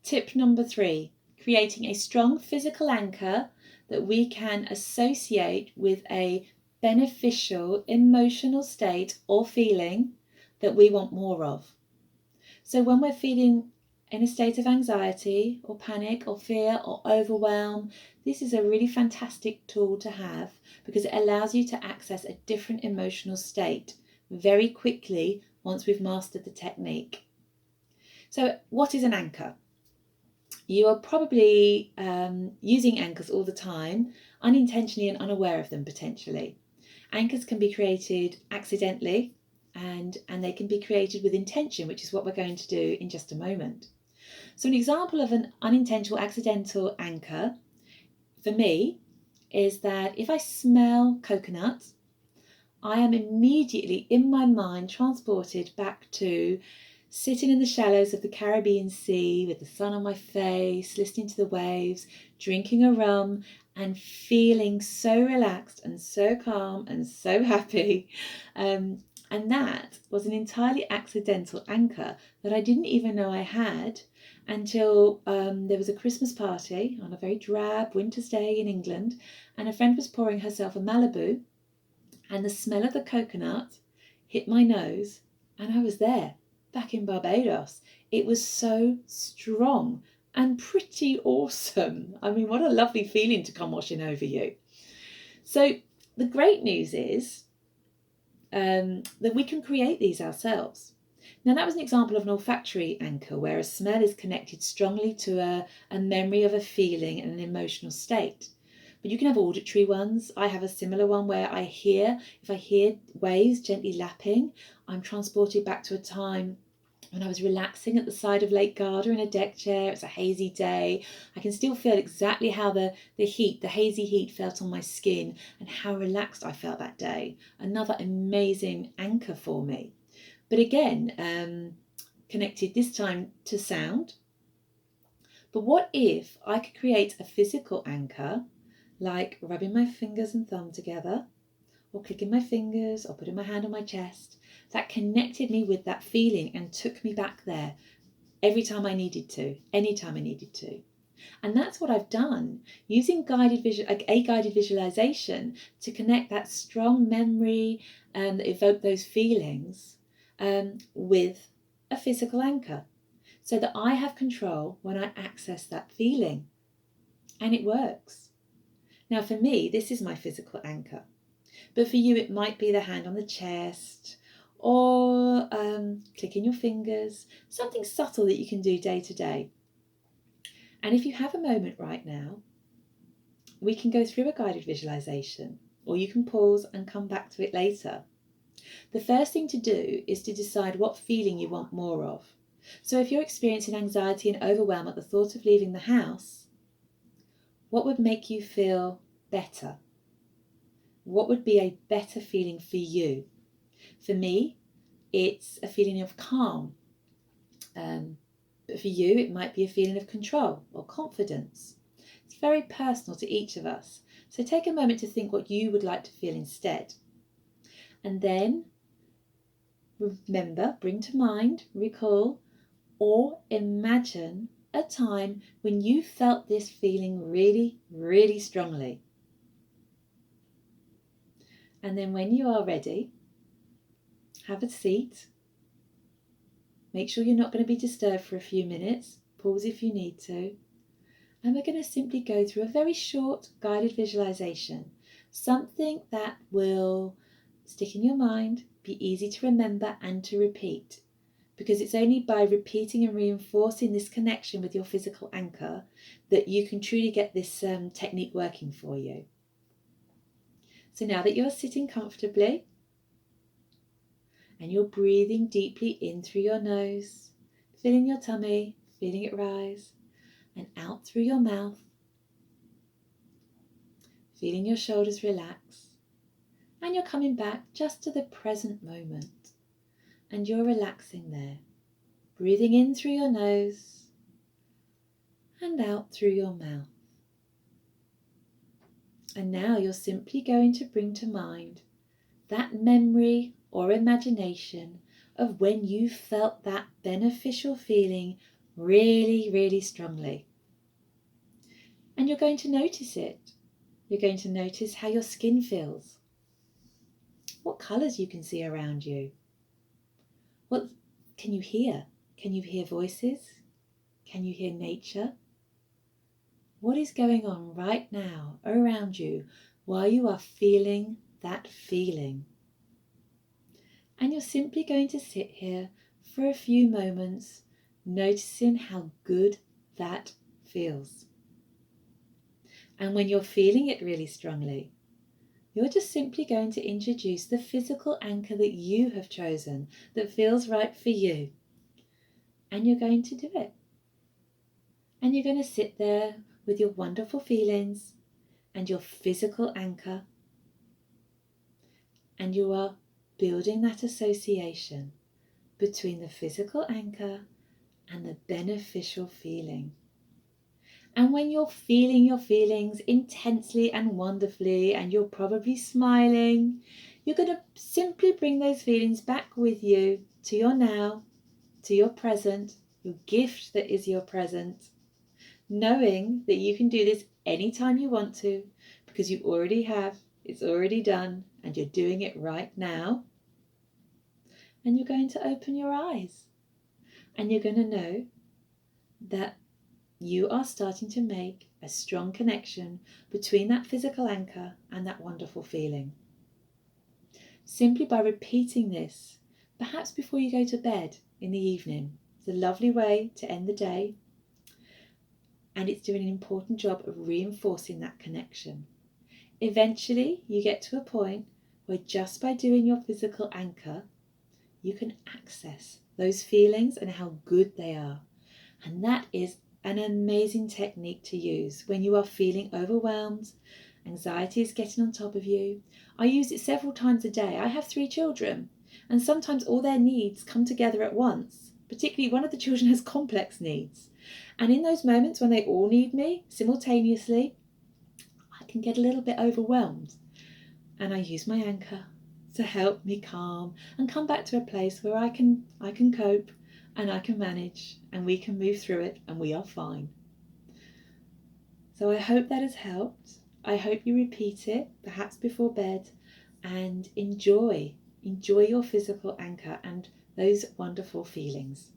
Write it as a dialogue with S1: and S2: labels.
S1: Tip number 3, creating a strong physical anchor that we can associate with a beneficial emotional state or feeling that we want more of. So when we're feeling in a state of anxiety or panic or fear or overwhelm, this is a really fantastic tool to have because it allows you to access a different emotional state very quickly once we've mastered the technique. So what is an anchor? You are probably using anchors all the time, unintentionally and unaware of them potentially. Anchors can be created accidentally and they can be created with intention, which is what we're going to do in just a moment. So an example of an unintentional accidental anchor for me is that if I smell coconut, I am immediately in my mind transported back to sitting in the shallows of the Caribbean Sea with the sun on my face, listening to the waves, drinking a rum and feeling so relaxed and so calm and so happy. And that was an entirely accidental anchor that I didn't even know I had until there was a Christmas party on a very drab winter's day in England, and a friend was pouring herself a Malibu, and the smell of the coconut hit my nose, and I was there, back in Barbados. It was so strong and pretty awesome. I mean, what a lovely feeling to come washing over you. So the great news is that we can create these ourselves. Now that was an example of an olfactory anchor where a smell is connected strongly to a memory of a feeling and an emotional state. But you can have auditory ones. I have a similar one where if I hear waves gently lapping, I'm transported back to a time when I was relaxing at the side of Lake Garda in a deck chair. It's a hazy day. I can still feel exactly how the hazy heat felt on my skin and how relaxed I felt that day. Another amazing anchor for me. But again, connected this time to sound. But what if I could create a physical anchor, like rubbing my fingers and thumb together, or clicking my fingers, or putting my hand on my chest, that connected me with that feeling and took me back there every time I needed to, anytime I needed to. And that's what I've done, using a guided visualization to connect that strong memory that evoked those feelings with a physical anchor, so that I have control when I access that feeling. And it works. Now for me, this is my physical anchor. But for you, it might be the hand on the chest, or clicking your fingers, something subtle that you can do day to day. And if you have a moment right now, we can go through a guided visualization, or you can pause and come back to it later. The first thing to do is to decide what feeling you want more of. So if you're experiencing anxiety and overwhelm at the thought of leaving the house, what would make you feel better? What would be a better feeling for you? For me, it's a feeling of calm. But for you, it might be a feeling of control or confidence. It's very personal to each of us. So take a moment to think what you would like to feel instead. And then remember, bring to mind, recall, or imagine a time when you felt this feeling really, really strongly. And then when you are ready, have a seat. Make sure you're not going to be disturbed for a few minutes. Pause if you need to. And we're going to simply go through a very short guided visualization. Something that will stick in your mind, be easy to remember and to repeat. Because it's only by repeating and reinforcing this connection with your physical anchor that you can truly get this technique working for you. So now that you're sitting comfortably and you're breathing deeply in through your nose, filling your tummy, feeling it rise, and out through your mouth, feeling your shoulders relax, and you're coming back just to the present moment, and you're relaxing there, breathing in through your nose and out through your mouth. And now you're simply going to bring to mind that memory or imagination of when you felt that beneficial feeling really, really strongly. And you're going to notice it. You're going to notice how your skin feels, what colours you can see around you. What can you hear? Can you hear voices? Can you hear nature? What is going on right now around you while you are feeling that feeling? And you're simply going to sit here for a few moments, noticing how good that feels. And when you're feeling it really strongly, you're just simply going to introduce the physical anchor that you have chosen that feels right for you. And you're going to do it. And you're going to sit there with your wonderful feelings and your physical anchor. And you are building that association between the physical anchor and the beneficial feeling. And when you're feeling your feelings intensely and wonderfully, and you're probably smiling, you're going to simply bring those feelings back with you to your now, to your present, your gift that is your present, knowing that you can do this anytime you want to, because you already have, it's already done, and you're doing it right now. And you're going to open your eyes, and you're going to know that you are starting to make a strong connection between that physical anchor and that wonderful feeling. Simply by repeating this, perhaps before you go to bed in the evening. It's a lovely way to end the day, and it's doing an important job of reinforcing that connection. Eventually, you get to a point where just by doing your physical anchor, you can access those feelings and how good they are. And that is an amazing technique to use when you are feeling overwhelmed, anxiety is getting on top of you. I use it several times a day. I have 3 children, and sometimes all their needs come together at once. Particularly one of the children has complex needs. And in those moments when they all need me simultaneously, I can get a little bit overwhelmed. And I use my anchor to help me calm and come back to a place where I can cope and I can manage and we can move through it and we are fine. So I hope that has helped. I hope you repeat it, perhaps before bed, and enjoy your physical anchor and those wonderful feelings.